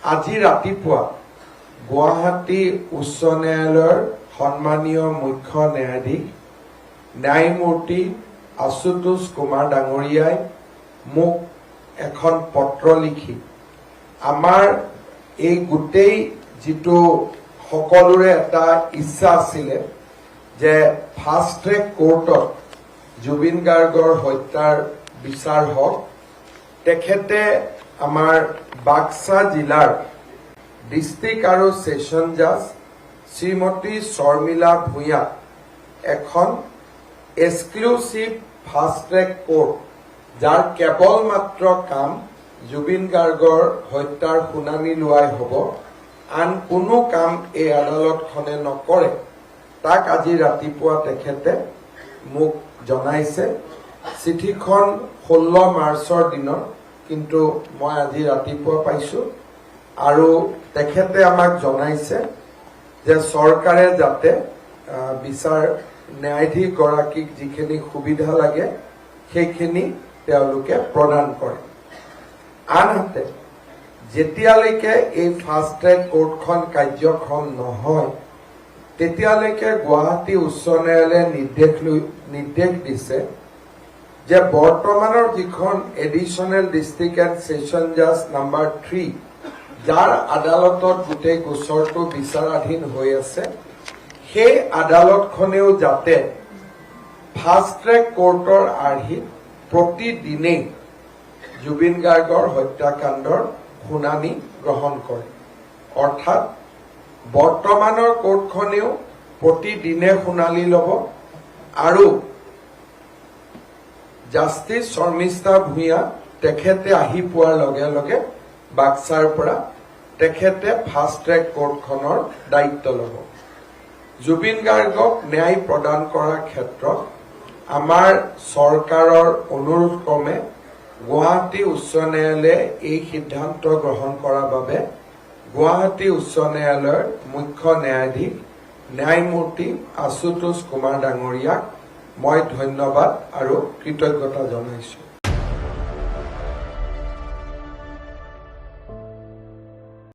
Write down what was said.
আজি ৰাতিপুৱা গুৱাহাটী উচ্চ ন্যায়ালয়ৰ সন্মানীয় মুখ্য ন্যায়াধীশ ন্যায়মূৰ্তি আশুতোষ কুমাৰ ডাঙৰীয়াই মোক এখন পত্ৰ লিখি আমাৰ এই গোটেই যিটো সকলোৰে এটা ইচ্ছা আছিল যে ফাষ্ট ট্ৰেক কোৰ্টত জুবিন গাৰ্গৰ হত্যাৰ বিচাৰ হওক তেখেতে আমাৰ বাক্সা জিলাৰ ডিস্ট্ৰিক্ট আৰু সেশন জাজ শ্ৰীমতী শৰ্মিলা ভূঞা এখন এক্সক্লুসিভ ফাষ্ট ট্ৰেক কোৰ্ট যাৰ কেৱল মাত্ৰ কাম জুবিন গাৰ্গৰ হত্যাৰ শুনানি লোৱাই হ'ব আন কোনো কাম এই আদালতখনে নকৰে তাক আজি ৰাতিপুৱা তেখেতে মোক জনাইছে চিঠিখন 16 মাৰ্চৰ দিনৰ কিন্তু মই আজি ৰাতিপুৱা পাইছো আৰু তেখেতে আমাক জনাইছে যে চৰকাৰে যাতে বিচাৰ ন্যায়াধীশ গৰাকীক যিখিনি সুবিধা লাগে সেইখিনি তেওঁলোকে প্ৰদান কৰে আনহাতে যেতিয়ালৈকে এই ফাষ্ট ট্ৰেক কোৰ্টখন কাৰ্যক্ষম নহয় তেতিয়ালৈকে গুৱাহাটী উচ্চ ন্যায়ালয়ে নিৰ্দেশ দিছে যে বৰ্তমানৰ যিখন এডিশনেল ডিস্ট্ৰিক্ট এণ্ড সেশন জাজ নাম্বাৰ 3 যাৰ আদালতত গোটেই গোচৰটো বিচাৰাধীন হৈ আছে সেই আদালতখনেও যাতে ফাষ্ট ট্ৰেক কোৰ্টৰ আৰ্হিত প্ৰতিদিনেই জুবিন গাৰ্গৰ হত্যাকাণ্ডৰ শুনানি গ্ৰহণ কৰে অৰ্থাৎ বৰ্তমানৰ কোৰ্টখনেও প্ৰতিদিনে শুনানি ল'ব আৰু জাষ্টিস শৰ্মিষ্ঠা ভূঞা তেখেতে আহি পোৱাৰ লগে লগে বাক্সাৰ পৰা তেখেতে ফাষ্ট ট্ৰেক কোৰ্টখনৰ দায়িত্ব ল'ব জুবিন গাৰ্গক ন্যায় প্ৰদান কৰাৰ ক্ষেত্ৰত আমাৰ চৰকাৰৰ অনুৰোধ ক্ৰমে গুৱাহাটী উচ্চ ন্যায়ালয়ে এই সিদ্ধান্ত গ্ৰহণ কৰাৰ বাবে গুৱাহাটী উচ্চ ন্যায়ালয়ৰ মুখ্য ন্যায়াধীশ ন্যায়মূৰ্তি আশুতোষ কুমাৰ ডাঙৰীয়াক মই ধন্যবাদ আৰু কৃতজ্ঞতা জনাইছো